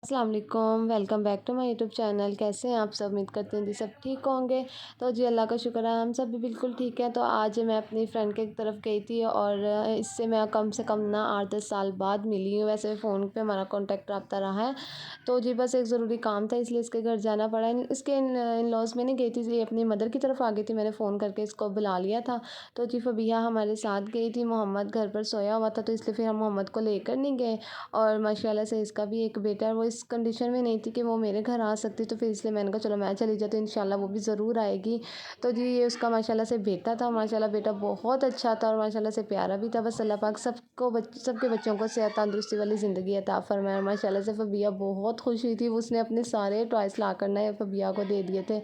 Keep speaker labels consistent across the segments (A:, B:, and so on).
A: अस्सलाम वालेकुम, welcome back to my YouTube channel. कैसे हैं आप सब? उम्मीद करते हैं जी सब ठीक होंगे। तो जी अल्लाह का शुक्र है हम सब भी बिल्कुल ठीक है। तो आज मैं अपनी फ्रेंड के तरफ गई थी और इससे मैं कम से कम ना 8-10 साल बाद मिली हूँ। वैसे फ़ोन पे हमारा कॉन्टैक्ट रहा रहा है। तो जी बस एक ज़रूरी काम था इसलिए इसके घर जाना पड़ा। इसके इन लॉज़ में नहीं गई थी, जी अपनी मदर की तरफ आ गई थी। मैंने फ़ोन करके इसको बुला लिया था। तो जी फ़बिहा हमारे साथ गई थी। मोहम्मद घर पर सोया हुआ था तो इसलिए फिर हम मोहम्मद को लेकर नहीं गए। और माशाल्लाह से इसका भी एक बेटा है, वो इस कंडीशन में नहीं थी कि वो मेरे घर आ सकती, तो फिर इसलिए मैंने कहा चलो मैं चली जाती हूँ, इंशाल्लाह वो भी ज़रूर आएगी। तो जी ये उसका माशाल्लाह से बेटा था। माशाल्लाह बेटा बहुत अच्छा था और माशाल्लाह से प्यारा भी था। बस अल्लाह पाक सबके बच्चों को सेहत तंदुरुस्ती वाली ज़िंदगी अता फरमाए। और माशाल्लाह से फ़बिया बहुत खुश हुई थी, उसने अपने सारे टॉयज़ ला कर ना फ़बिया को दे दिए थे।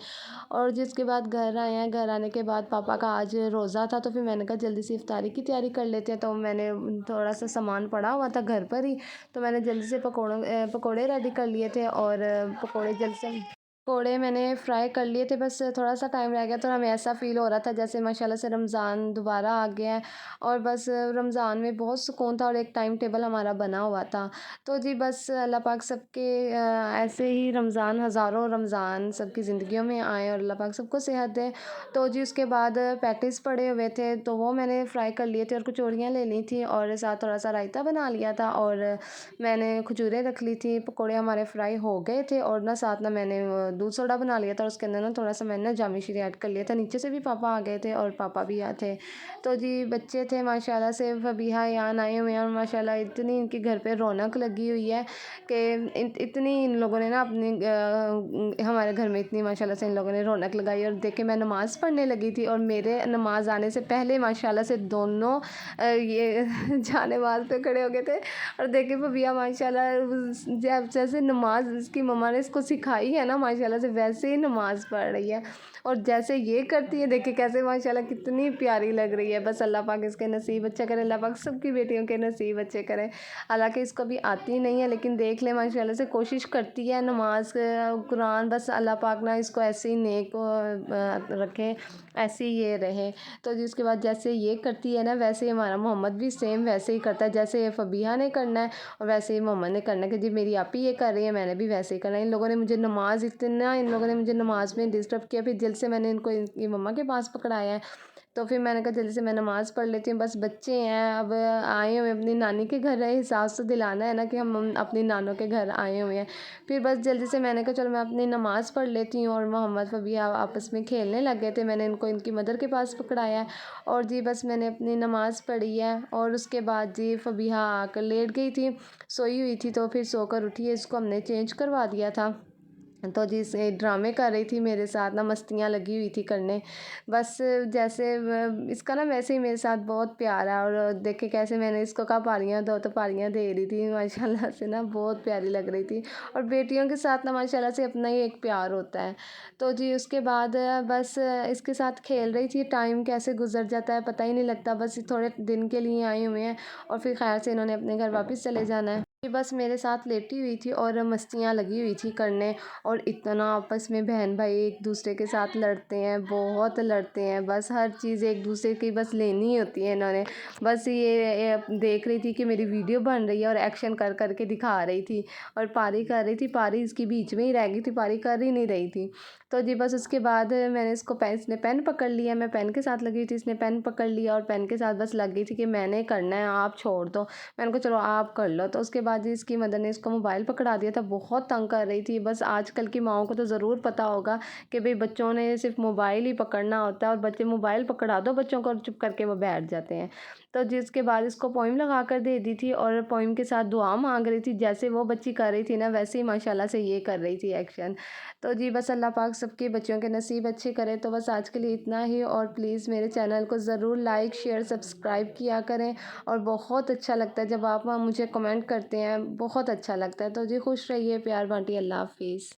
A: और जिसके बाद घर आए हैं, घर आने के बाद पापा का आज रोज़ा था तो फिर मैंने कहा जल्दी से इफ्तारी की तैयारी कर लेते हैं। तो मैंने थोड़ा सा सामान पड़ा हुआ था घर पर ही, तो मैंने जल्दी से पकोड़े रेडी कर लिए थे और पकोड़े जल्दी से पकोड़े मैंने फ्राई कर लिए थे। बस थोड़ा सा टाइम रह गया तो हमें ऐसा फ़ील हो रहा था जैसे माशाल्लाह से रमज़ान दोबारा आ गया है। और बस रमज़ान में बहुत सुकून था और एक टाइम टेबल हमारा बना हुआ था। तो जी बस अल्लाह पाक सबके ऐसे ही रमज़ान हज़ारों रमज़ान सबकी ज़िंदगियों में आए और अल्लाह पाक सबको सेहत दे। तो जी उसके बाद पैटीज़ पड़े हुए थे तो वो मैंने फ्राई कर लिए थे और कचौड़ियाँ ले ली थी और साथ थोड़ा सा रायता बना लिया था और मैंने खजूरें रख ली थी। पकोड़े हमारे फ्राई हो गए थे और ना साथ ना मैंने दूध सोडा बना लिया था और उसके अंदर ना थोड़ा सा मैंने ना जामी शीरी ऐड कर लिया था। नीचे से भी पापा आ गए थे और पापा भी आए थे। तो जी बच्चे थे माशाल्लाह से, फ़बिहा यहाँ आए हुए हैं और माशाल्लाह इतनी इनके घर पे रौनक लगी हुई है कि इतनी इन लोगों ने ना अपनी हमारे घर में इतनी माशाल्लाह से इन लोगों ने रौनक लगाई। और देखे मैं नमाज़ पढ़ने लगी थी और मेरे नमाज़ आने से पहले माशाल्लाह से दोनों ये जहाँ नमाज़ पे खड़े हो गए थे। और देखिए फ़बिया माशाल्लाह जब जैसे नमाज़ इसकी मम्मा ने इसको सिखाई है ना माशाल्लाह से वैसे ही नमाज़ पढ़ रही है। और जैसे ये करती है देखिए कैसे माशाल्लाह कितनी प्यारी लग रही है। बस अल्लाह पाक इसके नसीब अच्छे करे, अल्लाह पाक सबकी बेटियों के नसीब अच्छे करे। हालाँकि इसको भी आती नहीं है लेकिन देख ले माशाल्लाह से कोशिश करती है नमाज़ कुरान। बस अल्लाह पाक ना इसको ऐसे ही नेक रखे, ऐसे ही ये रहे। तो जी उसके बाद जैसे ये करती है ना वैसे ही हमारा मोहम्मद भी सेम वैसे ही करता है। जैसे ये फ़बिहा ने करना है और वैसे ही मोहम्मद ने करना है कि जी मेरी आप ही ये कर रही है, मैंने भी वैसे ही करना है। इन लोगों ने मुझे नमाज़ में डिस्टर्ब किया, फिर जल्द से मैंने इनको इनकी मम्मा के पास पकड़ाया है। तो फिर मैंने कहा जल्दी से मैं नमाज़ पढ़ लेती हूँ। बस बच्चे हैं अब आए हुए अपनी नानी के घर है, एहसास तो दिलाना है ना कि हम अपनी नानों के घर आए हुए हैं। फिर बस जल्दी से मैंने कहा चलो मैं अपनी नमाज़ पढ़ लेती हूँ। और मोहम्मद फ़बिहा आपस में खेलने लग गए थे, मैंने इनको इनकी मदर के पास पकड़ाया है। और जी बस मैंने अपनी नमाज़ पढ़ी है और उसके बाद जी फ़बिहा आकर लेट गई थी, सोई हुई थी। तो फिर सोकर उठी है, इसको हमने चेंज करवा दिया था। तो जी से ड्रामे कर रही थी मेरे साथ ना, मस्तियाँ लगी हुई थी करने। बस जैसे इसका ना वैसे ही मेरे साथ बहुत प्यार है। और देखे कैसे मैंने इसको कहा पारियाँ दो तो पारियाँ दे रही थी माशाल्लाह से ना, बहुत प्यारी लग रही थी। और बेटियों के साथ ना माशाल्लाह से अपना ही एक प्यार होता है। तो जी उसके बाद बस इसके साथ खेल रही थी, टाइम कैसे गुजर जाता है पता ही नहीं लगता। बस थोड़े दिन के लिए आए हुए हैं और फिर खैर से इन्होंने अपने घर वापस चले जाना है। ये बस मेरे साथ लेटी हुई थी और मस्तियाँ लगी हुई थी करने। और इतना आपस में बहन भाई एक दूसरे के साथ लड़ते हैं, बहुत लड़ते हैं। बस हर चीज़ एक दूसरे की बस लेनी होती है इन्होंने। बस ये देख रही थी कि मेरी वीडियो बन रही है और एक्शन कर कर के दिखा रही थी। और पारी कर रही थी, पारी इसकी बीच में ही रह गई थी, पारी कर ही नहीं रही थी। तो जी बस उसके बाद मैंने इसने पेन पकड़ लिया, मैं पेन के साथ लगी हुई थी, इसने पेन पकड़ लिया और पेन के साथ बस लग गई थी कि मैंने करना है, आप छोड़ दो। मैंने कहा चलो आप कर लो। तो उसके बाद जी इसकी मदर ने इसको मोबाइल पकड़ा दिया था, बहुत तंग कर रही थी। बस आजकल की माओं को तो ज़रूर पता होगा कि भाई बच्चों ने सिर्फ मोबाइल ही पकड़ना होता है और बच्चे मोबाइल पकड़ा दो बच्चों को और चुप करके वो बैठ जाते हैं। तो जिसके बाद इसको पोइम लगा कर दे दी थी और पोइम के साथ दुआ मांग रही थी, जैसे वो बच्ची कर रही थी ना वैसे ही माशाल्लाह से ये कर रही थी एक्शन। तो जी बस अल्लाह पाक सबके बच्चों के नसीब अच्छे करे। तो बस आज के लिए इतना ही और प्लीज़ मेरे चैनल को ज़रूर लाइक शेयर सब्सक्राइब किया करें। और बहुत अच्छा लगता है जब आप मुझे कमेंट करते हैं, बहुत अच्छा लगता है। तो जी खुश रहिए, प्यार बांटिए, अल्लाह हाफ़िज़।